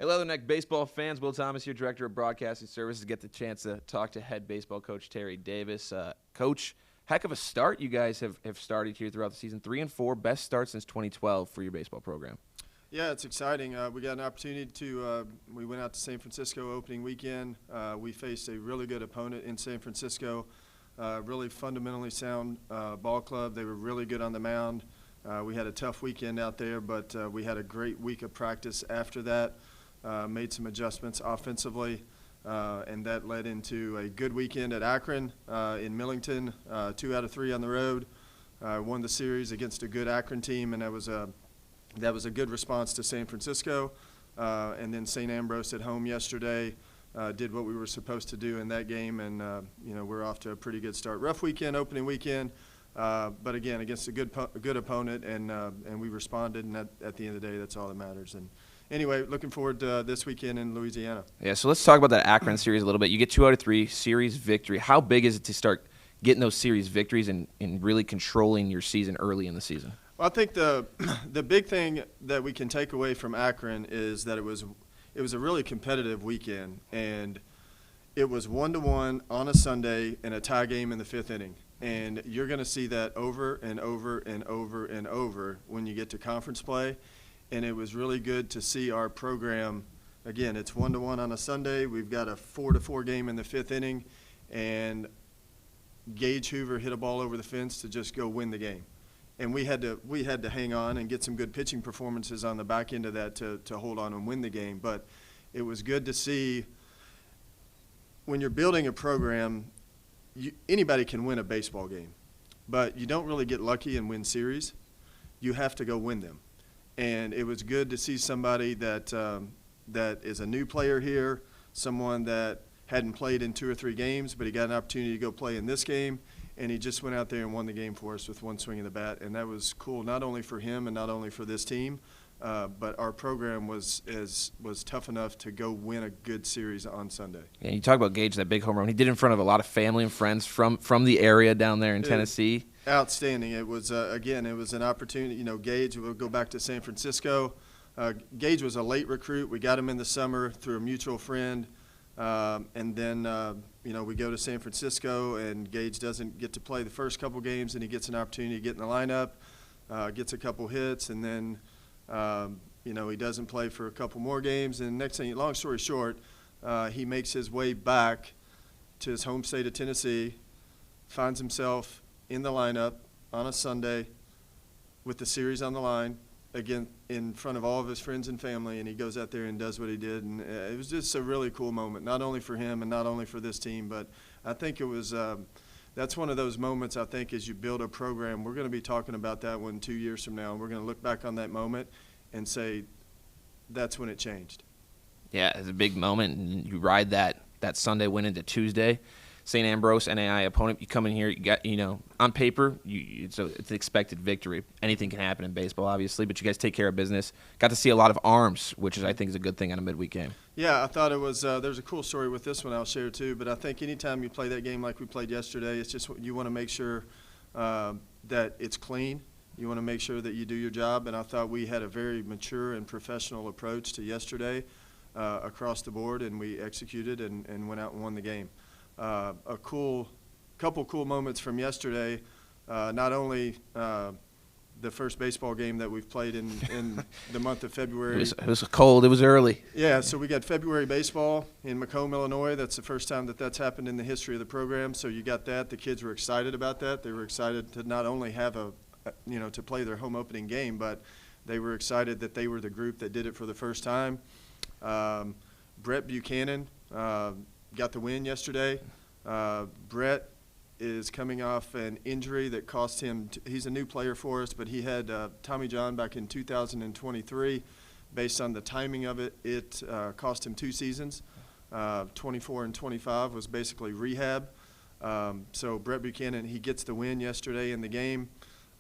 Hey, Leatherneck Baseball fans, Will Thomas here, Director of Broadcasting Services. Get the chance to talk to head baseball coach Terry Davis. Coach, heck of a start you guys have started here throughout the season. 3-4, best start since 2012 for your baseball program. Yeah, it's exciting. We got an opportunity to we went out to San Francisco opening weekend. We faced a really good opponent in San Francisco, really fundamentally sound ball club. They were really good on the mound. We had a tough weekend out there, but we had a great week of practice after that. Made some adjustments offensively, and that led into a good weekend at Akron in Millington, 2 out of 3 on the road. Won the series against a good Akron team, and that was a good response to San Francisco. And then St. Ambrose at home yesterday did what we were supposed to do in that game, and we're off to a pretty good start. Rough weekend, opening weekend, but again against a good opponent, and we responded, and at the end of the day, that's all that matters. And anyway, looking forward to this weekend in Louisiana. Yeah, so let's talk about that Akron series a little bit. You get 2 out of 3 series victory. How big is it to start getting those series victories and really controlling your season early in the season? Well, I think the big thing that we can take away from Akron is that it was a really competitive weekend, and it was 1-1 on a Sunday in a tie game in the 5th inning. And you're going to see that over and over and over and over when you get to conference play. And it was really good to see our program. Again, it's 1-1 on a Sunday. We've got a 4-4 game in the 5th inning, and Gage Hoover hit a ball over the fence to just go win the game. And we had to hang on and get some good pitching performances on the back end of that to hold on and win the game. But it was good to see when you're building a program, anybody can win a baseball game, but you don't really get lucky and win series. You have to go win them. And it was good to see somebody that is a new player here, someone that hadn't played in 2 or 3 games, but he got an opportunity to go play in this game, and he just went out there and won the game for us with 1 swing of the bat. And that was cool, not only for him and not only for this team, but our program was tough enough to go win a good series on Sunday. Yeah, you talk about Gage, that big home run. He did it in front of a lot of family and friends from the area down there in Tennessee. Outstanding. It was, again, it was an opportunity. Gage, we'll go back to San Francisco. Gage was a late recruit. We got him in the summer through a mutual friend. And then, we go to San Francisco, and Gage doesn't get to play the first couple games, and he gets an opportunity to get in the lineup, gets a couple hits, and then, he doesn't play for a couple more games. And next thing, long story short, he makes his way back to his home state of Tennessee, finds himself in the lineup on a Sunday with the series on the line, again in front of all of his friends and family, and he goes out there and does what he did. And it was just a really cool moment, not only for him and not only for this team, but I think it was that's one of those moments, I think, as you build a program. We're going to be talking about that one 2 years from now, and we're going to look back on that moment and say that's when it changed. Yeah, it's a big moment, and you ride that Sunday win into Tuesday. St. Ambrose, NAI opponent, you come in here, you got, on paper, it's an expected victory. Anything can happen in baseball, obviously, but you guys take care of business. Got to see a lot of arms, which I think is a good thing on a midweek game. Yeah, I thought it was there's a cool story with this one I'll share too, but I think anytime you play that game like we played yesterday, it's just you want to make sure that it's clean. You want to make sure that you do your job, and I thought we had a very mature and professional approach to yesterday across the board, and we executed and went out and won the game. A couple cool moments from yesterday. Not only the first baseball game that we've played in the month of February. It was cold. It was early. Yeah, so we got February baseball in Macomb, Illinois. That's the first time that's happened in the history of the program. So you got that. The kids were excited about that. They were excited to not only have to play their home opening game, but they were excited that they were the group that did it for the first time. Brett Buchanan got the win yesterday. Brett is coming off an injury that cost him he's a new player for us, but he had Tommy John back in 2023. Based on the timing of it, it cost him 2 seasons. 24 and 25 was basically rehab. So Brett Buchanan, he gets the win yesterday in the game,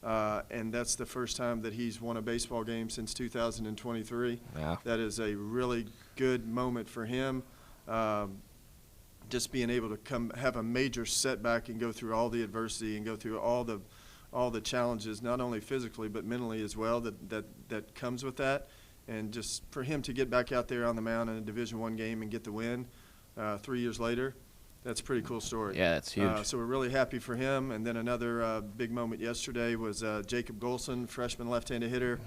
and that's the first time that he's won a baseball game since 2023. Yeah. That is a really good moment for him. Just being able to have a major setback and go through all the adversity and go through all the challenges, not only physically but mentally as well, that comes with that, and just for him to get back out there on the mound in a Division I game and get the win 3 years later, that's a pretty cool story. Yeah, that's huge. So we're really happy for him. And then another big moment yesterday was Jacob Golson, freshman left-handed hitter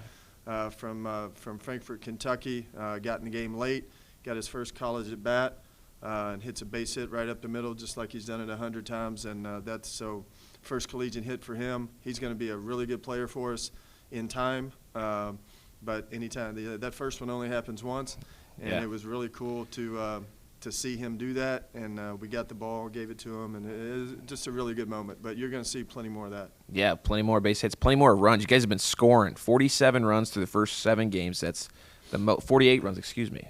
from Frankfort, Kentucky. Got in the game late, got his first college at bat, and hits a base hit right up the middle, just like he's done it 100 times. And that's so first collegiate hit for him. He's going to be a really good player for us in time. But anytime that first one only happens once, and Yeah. it was really cool to see him do that. And we got the ball, gave it to him, and it was just a really good moment. But you're going to see plenty more of that. Yeah, plenty more base hits, plenty more runs. You guys have been scoring 47 runs through the first 7 games. That's 48 runs,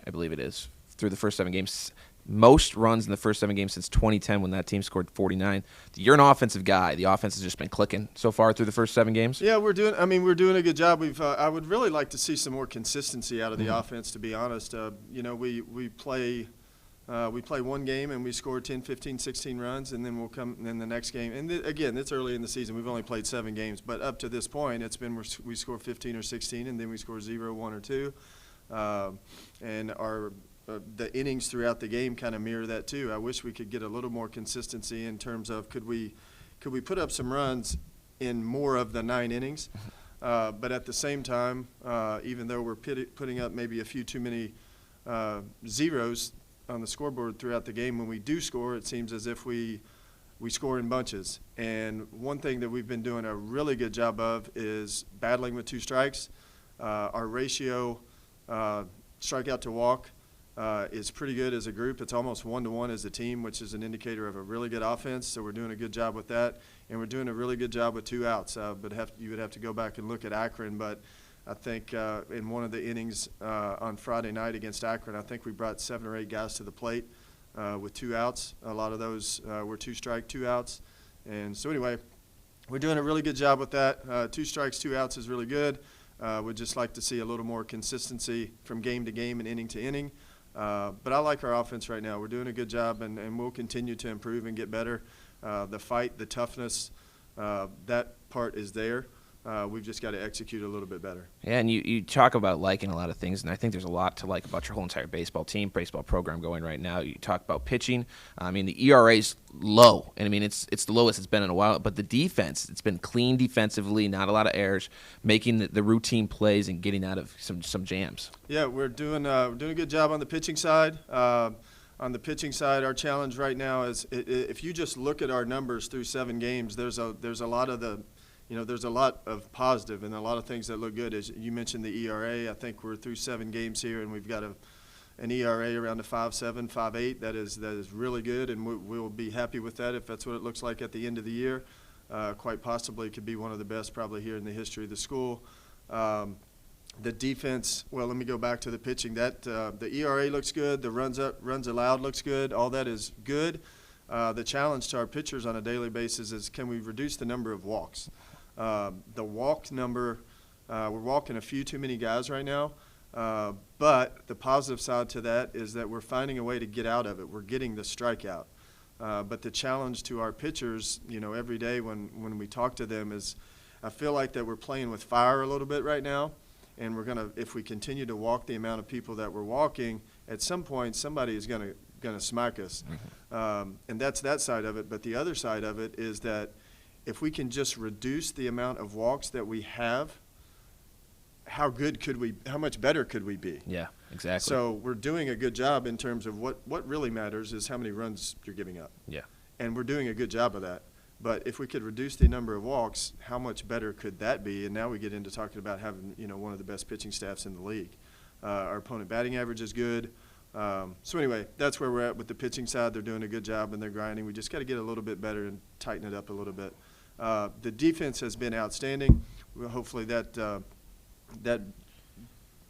I believe it is, through the first 7 games. Most runs in the first 7 games since 2010 when that team scored 49. You're an offensive guy. The offense has just been clicking so far through the first 7 games. Yeah, we're doing a good job. I would really like to see some more consistency out of the offense, to be honest. We play one game and we score 10, 15, 16 runs, and then we'll come in the next game. And again, it's early in the season. We've only played 7 games, but up to this point, it's been we score 15 or 16, and then we score 0, 1, or 2. And the innings throughout the game kind of mirror that too. I wish we could get a little more consistency in terms of could we put up some runs in more of the 9 innings, but at the same time, even though we're putting up maybe a few too many zeros on the scoreboard throughout the game, when we do score, it seems as if we score in bunches. And one thing that we've been doing a really good job of is battling with 2 strikes. Our ratio strikeout to walk is pretty good as a group. It's almost 1-to-1 as a team, which is an indicator of a really good offense. So we're doing a good job with that, and we're doing a really good job with 2 outs. But you would have to go back and look at Akron. But I think in one of the innings on Friday night against Akron, I think we brought 7 or 8 guys to the plate with 2 outs. A lot of those were 2-strike, 2 outs. And so anyway, we're doing a really good job with that. 2 strikes, 2 outs is really good. We'd just like to see a little more consistency from game to game and inning to inning. But I like our offense right now. We're doing a good job, and we'll continue to improve and get better. The fight, the toughness, that part is there. We've just got to execute a little bit better. Yeah, and you talk about liking a lot of things, and I think there's a lot to like about your whole entire baseball program going right now. You talk about pitching. I mean, the ERA's low, and I mean it's the lowest it's been in a while. But the defense, it's been clean defensively, not a lot of errors, making the routine plays and getting out of some jams. Yeah, we're doing a good job on the pitching side. On the pitching side, our challenge right now is if you just look at our numbers through 7 games, there's a lot of positive and a lot of things that look good. As you mentioned, the ERA. I think we're through 7 games here, and we've got an ERA around a 5.7, 5.8. That is really good, and we'll be happy with that if that's what it looks like at the end of the year. Quite possibly, it could be one of the best probably here in the history of the school. The defense. Well, let me go back to the pitching. The ERA looks good. The runs allowed looks good. All that is good. The challenge to our pitchers on a daily basis is can we reduce the number of walks? The walk number, we're walking a few too many guys right now, but the positive side to that is that we're finding a way to get out of it. We're getting the strikeout. But the challenge to our pitchers, every day when we talk to them is I feel like that we're playing with fire a little bit right now, and if we continue to walk the amount of people that we're walking, at some point somebody is going to smack us. And that's that side of it. But the other side of it is that if we can just reduce the amount of walks that we have, how much better could we be? Yeah, exactly. So we're doing a good job in terms of what really matters is how many runs you're giving up. Yeah. And we're doing a good job of that. But if we could reduce the number of walks, how much better could that be? And now we get into talking about having, one of the best pitching staffs in the league. Our opponent batting average is good. So anyway, that's where we're at with the pitching side. They're doing a good job and they're grinding. We just got to get a little bit better and tighten it up a little bit. The defense has been outstanding. Well, hopefully that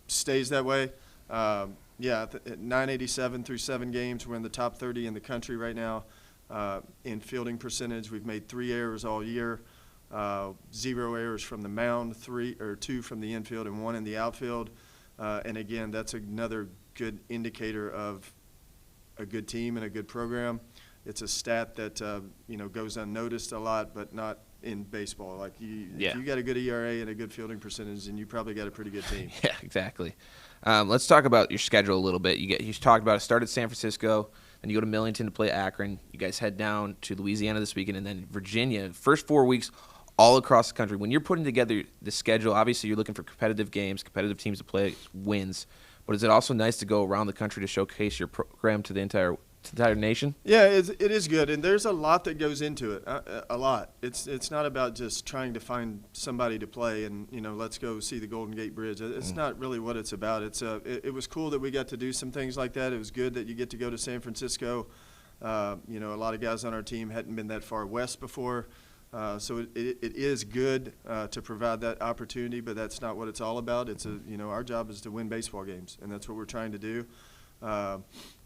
stays that way. At 987 through 7 games. We're in the top 30 in the country right now. In fielding percentage, we've made 3 errors all year. 0 errors from the mound, 2 from the infield, and 1 in the outfield. And again, that's another good indicator of a good team and a good program. It's a stat that goes unnoticed a lot, but not in baseball. Like Yeah. if you got a good ERA and a good fielding percentage, then you probably got a pretty good team. Yeah, exactly. Let's talk about your schedule a little bit. You talked about it. Start at San Francisco, then you go to Millington to play Akron. You guys head down to Louisiana this weekend, and then Virginia. First 4 weeks, all across the country. When you're putting together the schedule, obviously you're looking for competitive games, competitive teams to play, wins. But is it also nice to go around the country to showcase your program to the entire nation? Yeah, it is good, and there's a lot that goes into it. A lot. It's not about just trying to find somebody to play and let's go see the Golden Gate Bridge. It's not really what it's about. It was cool that we got to do some things like that. It was good that you get to go to San Francisco. A lot of guys on our team hadn't been that far west before, so it is good to provide that opportunity. But that's not what it's all about. Our job is to win baseball games, and that's what we're trying to do.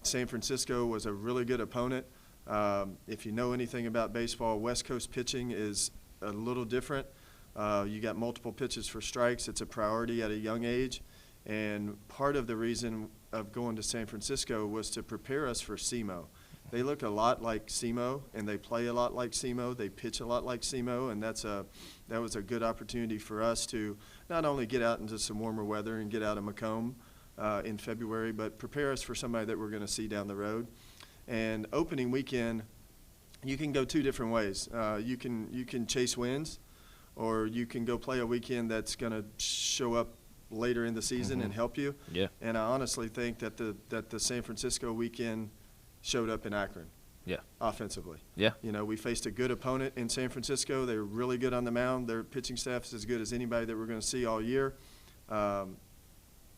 San Francisco was a really good opponent. If you know anything about baseball, West Coast pitching is a little different. You got multiple pitches for strikes. It's a priority at a young age. And part of the reason of going to San Francisco was to prepare us for SEMO. They look a lot like SEMO, and they play a lot like SEMO. They pitch a lot like SEMO, and that was a good opportunity for us to not only get out into some warmer weather and get out of Macomb in February, but prepare us for somebody that we're going to see down the road. And opening weekend, you can go two different ways. You can chase wins, or you can go play a weekend that's going to show up later in the season and help you. Yeah. And I honestly think that the San Francisco weekend showed up in Akron. Yeah. Offensively. Yeah. We faced a good opponent in San Francisco. They were really good on the mound. Their pitching staff is as good as anybody that we're going to see all year.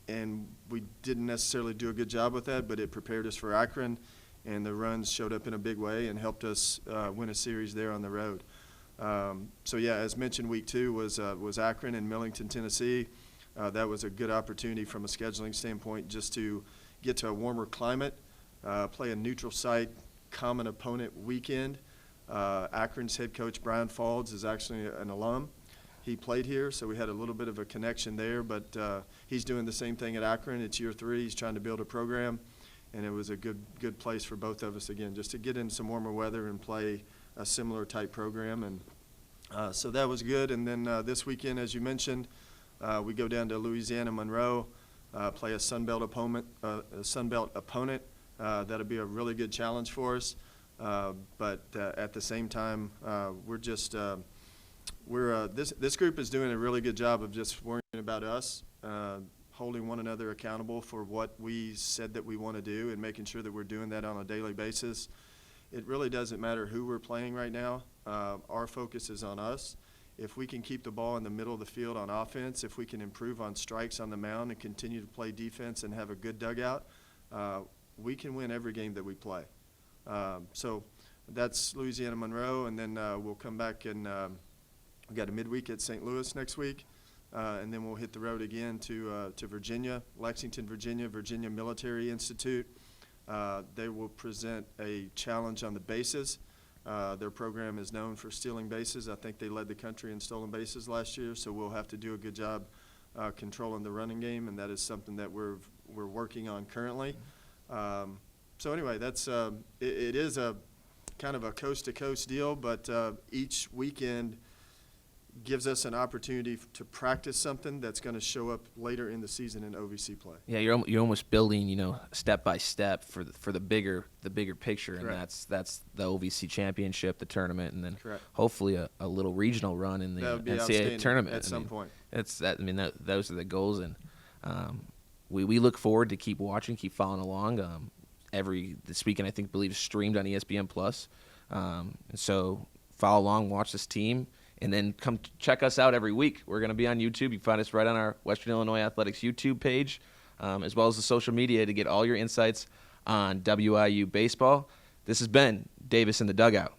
And we didn't necessarily do a good job with that, but it prepared us for Akron, and the runs showed up in a big way and helped us win a series there on the road. So yeah, as mentioned, week 2 was Akron and Millington, Tennessee. That was a good opportunity from a scheduling standpoint just to get to a warmer climate, play a neutral site, common opponent weekend. Akron's head coach, Brian Faulds, is actually an alum. He played here, so we had a little bit of a connection there, but he's doing the same thing at Akron. It's year 3. He's trying to build a program, and it was a good place for both of us, again, just to get in some warmer weather and play a similar type program. And so that was good. And then this weekend, as you mentioned, we go down to Louisiana, Monroe, play a Sun Belt opponent. That'll be a really good challenge for us. But at the same time, this group is doing a really good job of just worrying about us, holding one another accountable for what we said that we want to do, and making sure that we're doing that on a daily basis. It really doesn't matter who we're playing right now. Our focus is on us. If we can keep the ball in the middle of the field on offense, if we can improve on strikes on the mound and continue to play defense and have a good dugout, we can win every game that we play. So that's Louisiana, Monroe, and then we'll come back and we've got a midweek at St. Louis next week, and then we'll hit the road again to Virginia, Lexington, Virginia Military Institute. They will present a challenge on the bases. Their program is known for stealing bases. I think they led the country in stolen bases last year, so we'll have to do a good job controlling the running game, and that is something that we're working on currently. So anyway, that's it is a kind of a coast-to-coast deal, but each weekend gives us an opportunity to practice something that's going to show up later in the season in OVC play. Yeah, you're almost building, step by step for the bigger picture. Correct. And that's the OVC championship, the tournament, and then Correct. hopefully a little regional run in the That would be NCAA tournament at some point. Those are the goals, and we look forward to keep watching, keep following along. This weekend I believe streamed on ESPN Plus, and so follow along, watch this team. And then come check us out every week. We're going to be on YouTube. You can find us right on our Western Illinois Athletics YouTube page, as well as the social media to get all your insights on WIU baseball. This has been Davis in the Dugout.